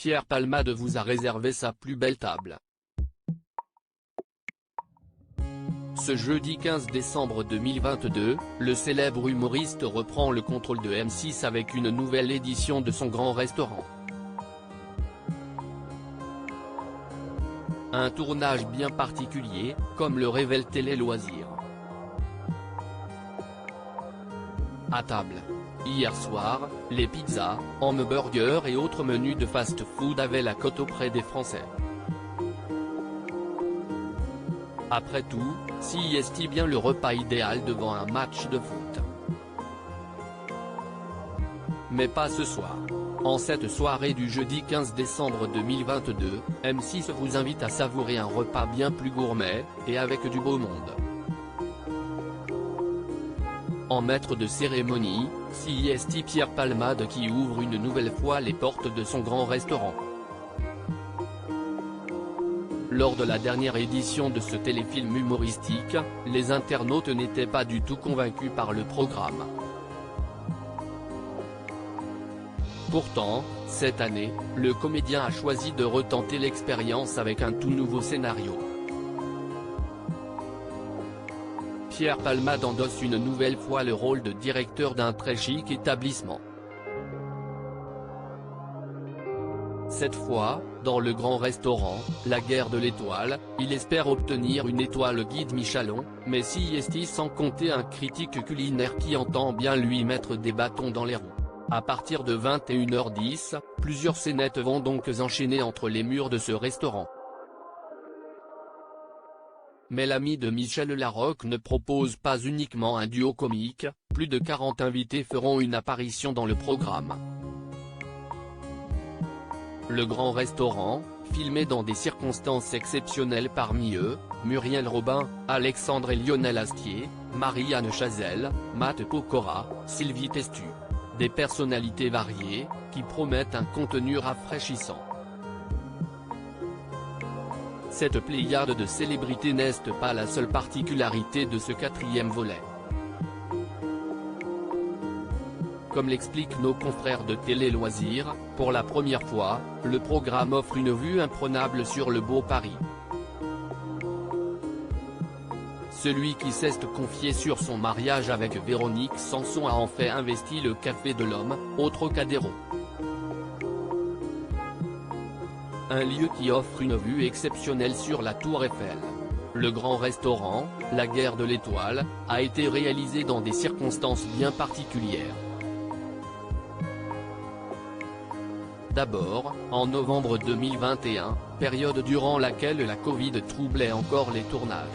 Pierre Palmade vous a réservé sa plus belle table. Ce jeudi 15 décembre 2022, le célèbre humoriste reprend le contrôle de M6 avec une nouvelle édition de son grand restaurant. Un tournage bien particulier, comme le révèle Télé Loisirs. À table. Hier soir, les pizzas, hamburgers et autres menus de fast-food avaient la cote auprès des Français. Après tout, s'y est-il bien le repas idéal devant un match de foot? Mais pas ce soir. En cette soirée du jeudi 15 décembre 2022, M6 vous invite à savourer un repas bien plus gourmet, et avec du beau monde. En maître de cérémonie, s'y est Pierre Palmade qui ouvre une nouvelle fois les portes de son grand restaurant. Lors de la dernière édition de ce téléfilm humoristique, les internautes n'étaient pas du tout convaincus par le programme. Pourtant, cette année, le comédien a choisi de retenter l'expérience avec un tout nouveau scénario. Pierre Palmade endosse une nouvelle fois le rôle de directeur d'un très chic établissement. Cette fois, dans le grand restaurant, la Guerre de l'Étoile, il espère obtenir une étoile guide Michelin, mais s'y est sans compter un critique culinaire qui entend bien lui mettre des bâtons dans les roues. À partir de 21h10, plusieurs scénettes vont donc enchaîner entre les murs de ce restaurant. Mais l'ami de Michel Larocque ne propose pas uniquement un duo comique, plus de 40 invités feront une apparition dans le programme. Le grand restaurant, filmé dans des circonstances exceptionnelles, parmi eux, Muriel Robin, Alexandre et Lionel Astier, Marie-Anne Chazelle, Matt Pokora, Sylvie Testu. Des personnalités variées, qui promettent un contenu rafraîchissant. Cette pléiade de célébrités n'est pas la seule particularité de ce quatrième volet. Comme l'expliquent nos confrères de Télé Loisirs, pour la première fois, le programme offre une vue imprenable sur le beau Paris. Celui qui s'est confié sur son mariage avec Véronique Sanson a en fait investi le Café de l'Homme, au Trocadéro. Un lieu qui offre une vue exceptionnelle sur la Tour Eiffel. Le grand restaurant, la Guerre de l'Étoile, a été réalisé dans des circonstances bien particulières. D'abord, en novembre 2021, période durant laquelle la Covid troublait encore les tournages.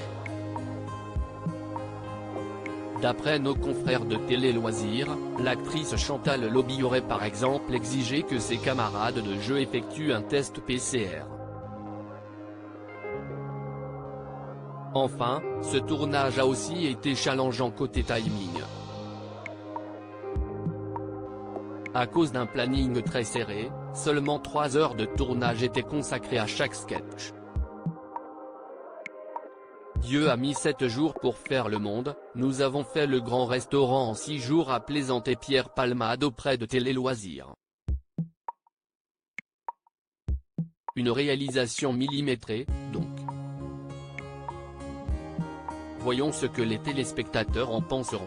D'après nos confrères de Télé Loisirs, l'actrice Chantal Lobby aurait par exemple exigé que ses camarades de jeu effectuent un test PCR. Enfin, ce tournage a aussi été challengeant côté timing. À cause d'un planning très serré, seulement 3 heures de tournage étaient consacrées à chaque sketch. Dieu a mis 7 jours pour faire le monde, nous avons fait le grand restaurant en 6 jours, a plaisanté Pierre Palmade auprès de Télé Loisirs. Une réalisation millimétrée, donc. Voyons ce que les téléspectateurs en penseront.